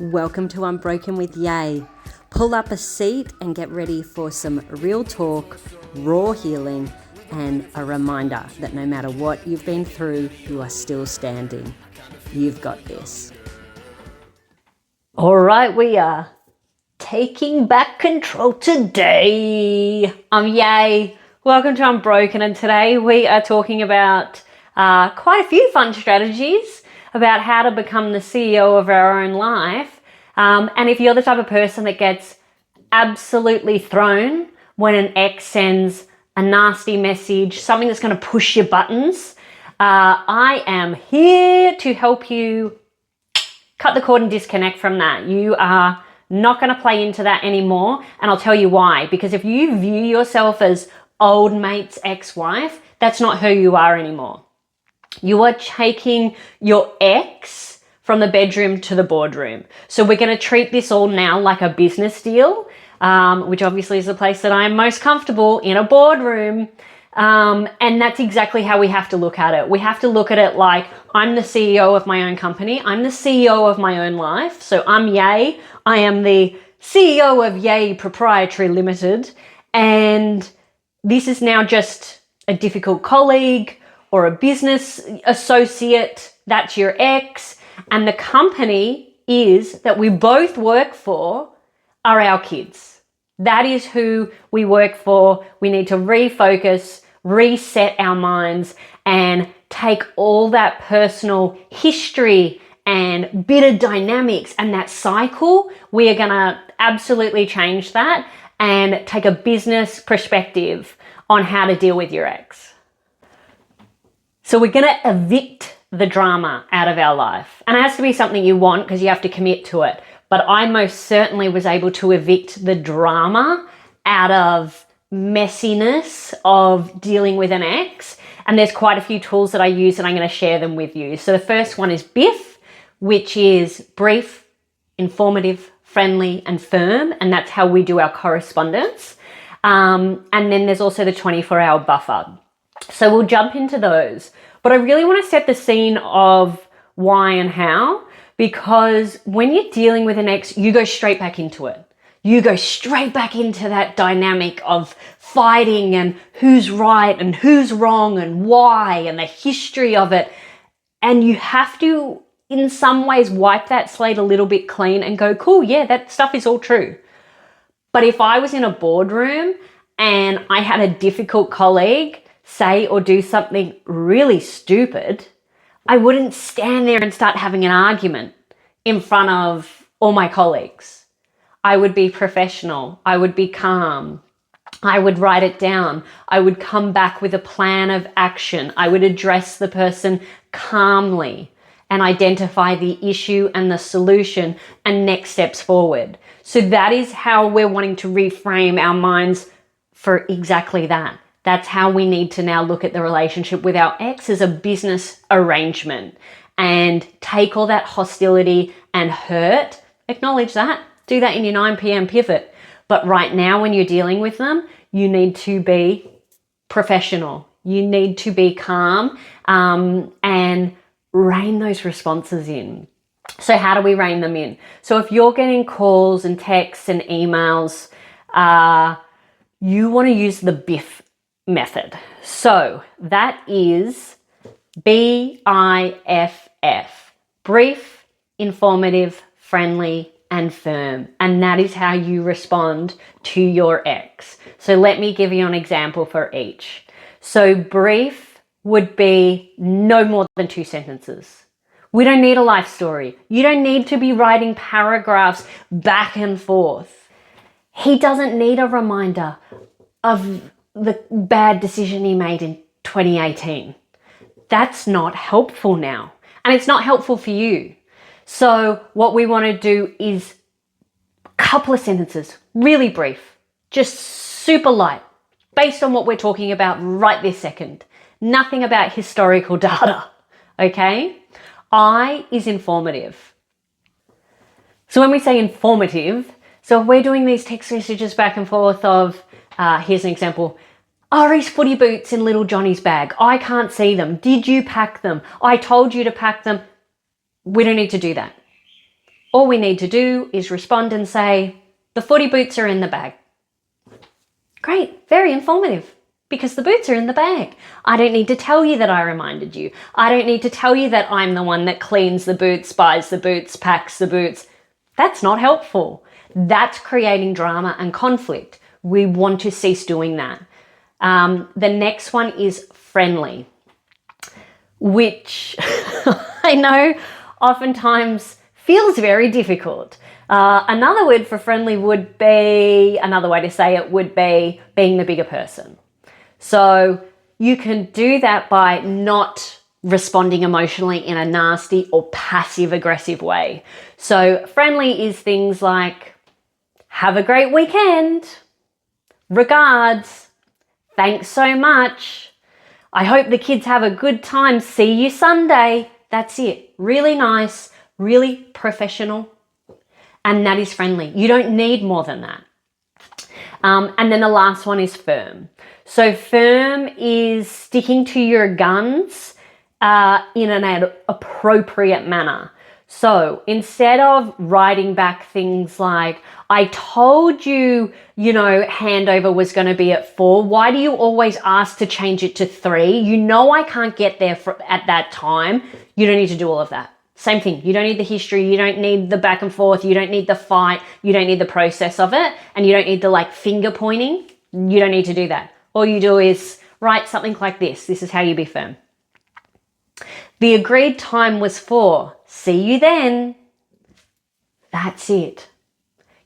Welcome to Unbroken with Yay. Pull up a seat and get ready for some real talk, raw healing, and a reminder that no matter what you've been through, you are still standing. You've got this. All right, we are taking back control today. I'm Yay. Welcome to Unbroken, and today we are talking about quite a few fun strategies about how to become the CEO of our own life. And if you're the type of person that gets absolutely thrown when an ex sends a nasty message, something that's going to push your buttons, I am here to help you cut the cord and disconnect from that. You are not going to play into that anymore. And I'll tell you why. Because if you view yourself as old mate's ex-wife, that's not who you are anymore. You are taking your ex from the bedroom to the boardroom. So we're going to treat this all now like a business deal, which obviously is the place that I am most comfortable, in a boardroom. And that's exactly how we have to look at it. We have to look at it like, I'm the CEO of my own company. I'm the CEO of my own life. So I'm Yay. I am the CEO of Yay Proprietary Limited. And this is now just a difficult colleague or a business associate. That's your ex. And the company is that we both work for are our kids. That is who we work for. We need to refocus, reset our minds, and take all that personal history and bitter dynamics and that cycle. We are going to absolutely change that and take a business perspective on how to deal with your ex. So we're going to evict the drama out of our life. And it has to be something you want because you have to commit to it. But I most certainly was able to evict the drama out of messiness of dealing with an ex. And there's quite a few tools that I use, and I'm going to share them with you. So the first one is BIFF, which is brief, informative, friendly, and firm. And that's how we do our correspondence. And then there's also the 24-hour buffer. So we'll jump into those. But I really want to set the scene of why and how, because when you're dealing with an ex, you go straight back into it. You go straight back into that dynamic of fighting and who's right and who's wrong and why and the history of it. And you have to, in some ways, wipe that slate a little bit clean and go, cool, yeah, that stuff is all true. But if I was in a boardroom and I had a difficult colleague say or do something really stupid, I wouldn't stand there and start having an argument in front of all my colleagues. I would be professional. I would be calm. I would write it down. I would come back with a plan of action. I would address the person calmly and identify the issue and the solution and next steps forward. So that is how we're wanting to reframe our minds for exactly that. That's how we need to now look at the relationship with our ex as a business arrangement and take all that hostility and hurt, acknowledge that, do that in your 9 p.m. pivot. But right now when you're dealing with them, you need to be professional. You need to be calm and rein those responses in. So how do we rein them in? So if you're getting calls and texts and emails, you want to use the BIFF Method. So that is BIFF, brief, informative, friendly, and firm. And that is how you respond to your ex. So let me give you an example for each. So brief would be no more than 2 sentences. We don't need a life story. You don't need to be writing paragraphs back and forth. He doesn't need a reminder of the bad decision he made in 2018. That's not helpful now. And it's not helpful for you. So what we want to do is a couple of sentences, really brief, just super light, based on what we're talking about right this second. Nothing about historical data, okay? I is informative. So when we say informative, so if we're doing these text messages back and forth of, here's an example. Ari's footy boots in little Johnny's bag. I can't see them. Did you pack them? I told you to pack them. We don't need to do that. All we need to do is respond and say, the footy boots are in the bag. Great, very informative, because the boots are in the bag. I don't need to tell you that I reminded you. I don't need to tell you that I'm the one that cleans the boots, buys the boots, packs the boots. That's not helpful. That's creating drama and conflict. We want to cease doing that. The next one is friendly, which I know oftentimes feels very difficult. Another word for friendly would be, another way to say it would be being the bigger person. So you can do that by not responding emotionally in a nasty or passive aggressive way. So friendly is things like, have a great weekend, regards, thanks so much, I hope the kids have a good time, see you Sunday. That's it. Really nice, really professional, and that is friendly. You don't need more than that. And then the last one is firm. So firm is sticking to your guns in an appropriate manner. So instead of writing back things like, I told you, handover was going to be at 4. Why do you always ask to change it to 3? You know I can't get there at that time. You don't need to do all of that. Same thing. You don't need the history. You don't need the back and forth. You don't need the fight. You don't need the process of it. And you don't need the finger pointing. You don't need to do that. All you do is write something like this. This is how you be firm. The agreed time was 4. See you then. That's it.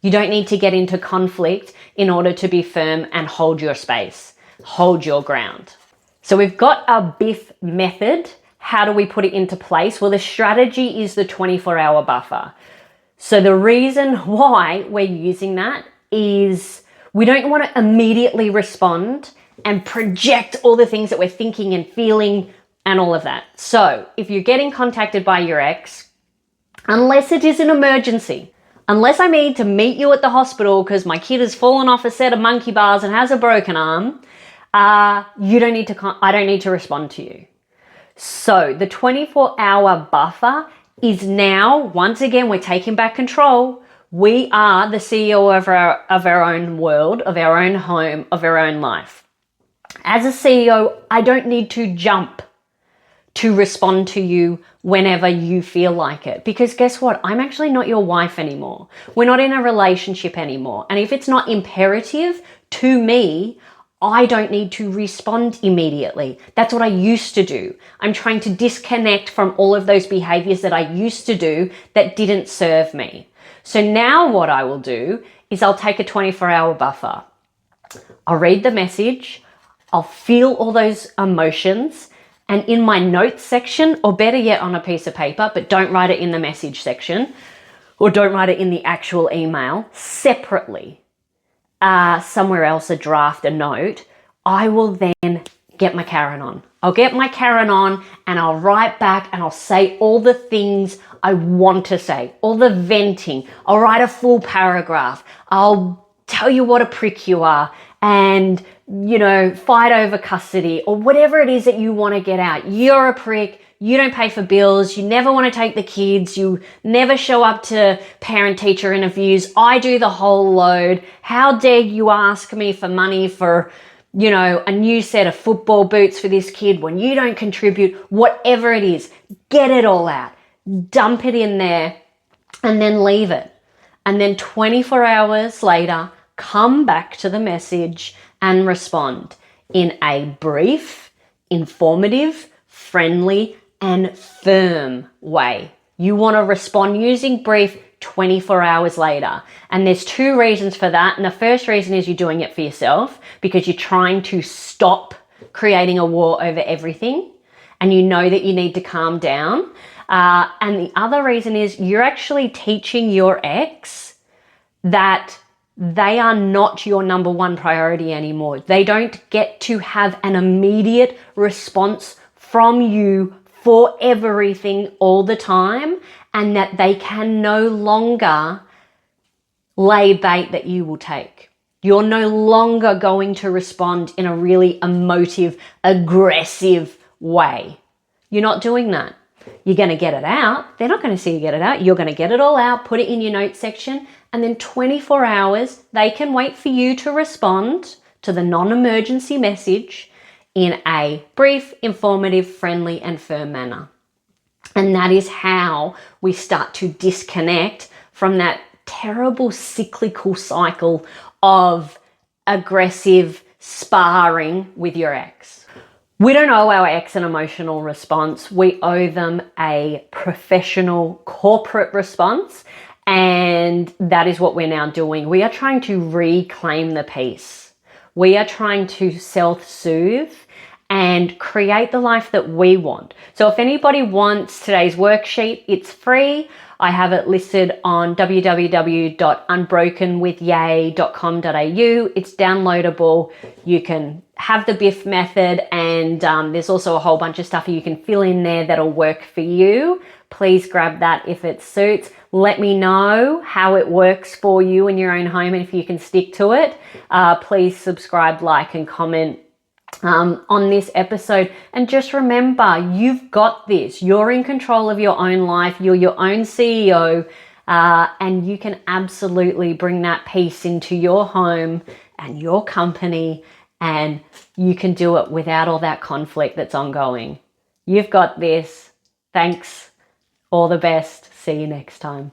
You don't need to get into conflict in order to be firm and hold your space, hold your ground. So we've got our BIFF method. How do we put it into place? Well, the strategy is the 24-hour buffer. So the reason why we're using that is we don't want to immediately respond and project all the things that we're thinking and feeling and all of that. So if you're getting contacted by your ex, unless it is an emergency, unless I need to meet you at the hospital because my kid has fallen off a set of monkey bars and has a broken arm, I don't need to respond to you. So the 24-hour buffer is now, once again, we're taking back control. We are the CEO of our own world, of our own home, of our own life. As a CEO, I don't need to jump to respond to you whenever you feel like it. Because guess what? I'm actually not your wife anymore. We're not in a relationship anymore. And if it's not imperative to me, I don't need to respond immediately. That's what I used to do. I'm trying to disconnect from all of those behaviors that I used to do that didn't serve me. So now what I will do is I'll take a 24-hour buffer. I'll read the message. I'll feel all those emotions. And in my notes section, or better yet on a piece of paper, but don't write it in the message section, or don't write it in the actual email, separately, somewhere else, a draft, a note, I will then get my Karen on. I'll get my Karen on and I'll write back and I'll say all the things I want to say, all the venting. I'll write a full paragraph. I'll tell you what a prick you are and, fight over custody or whatever it is that you want to get out. You're a prick. You don't pay for bills. You never want to take the kids. You never show up to parent-teacher interviews. I do the whole load. How dare you ask me for money for, a new set of football boots for this kid when you don't contribute, whatever it is. Get it all out. Dump it in there and then leave it. And then 24 hours later, come back to the message and respond in a brief, informative, friendly, and firm way. You want to respond using brief 24 hours later. And there's 2 reasons for that. And the first reason is you're doing it for yourself because you're trying to stop creating a war over everything. And you know that you need to calm down. And the other reason is you're actually teaching your ex that they are not your number one priority anymore. They don't get to have an immediate response from you for everything all the time, and that they can no longer lay bait that you will take. You're no longer going to respond in a really emotive, aggressive way. You're not doing that. you're going to get it out. They're not going to see you get it out. You're going to get it all out, put it in your notes section, and then 24 hours, they can wait for you to respond to the non-emergency message in a brief, informative, friendly, and firm manner. And that is how we start to disconnect from that terrible cyclical cycle of aggressive sparring with your ex. We don't owe our ex an emotional response. We owe them a professional corporate response. And that is what we're now doing. We are trying to reclaim the peace. We are trying to self-soothe and create the life that we want. So if anybody wants today's worksheet, it's free. I have it listed on www.unbrokenwithyay.com.au. It's downloadable. You can have the BIFF method, and there's also a whole bunch of stuff you can fill in there that'll work for you. Please grab that if it suits. Let me know how it works for you in your own home and if you can stick to it. Please subscribe, like, and comment on this episode. And just remember, you've got this. You're in control of your own life. You're your own CEO, and you can absolutely bring that peace into your home and your company, and you can do it without all that conflict that's ongoing. You've got this. Thanks. All the best. See you next time.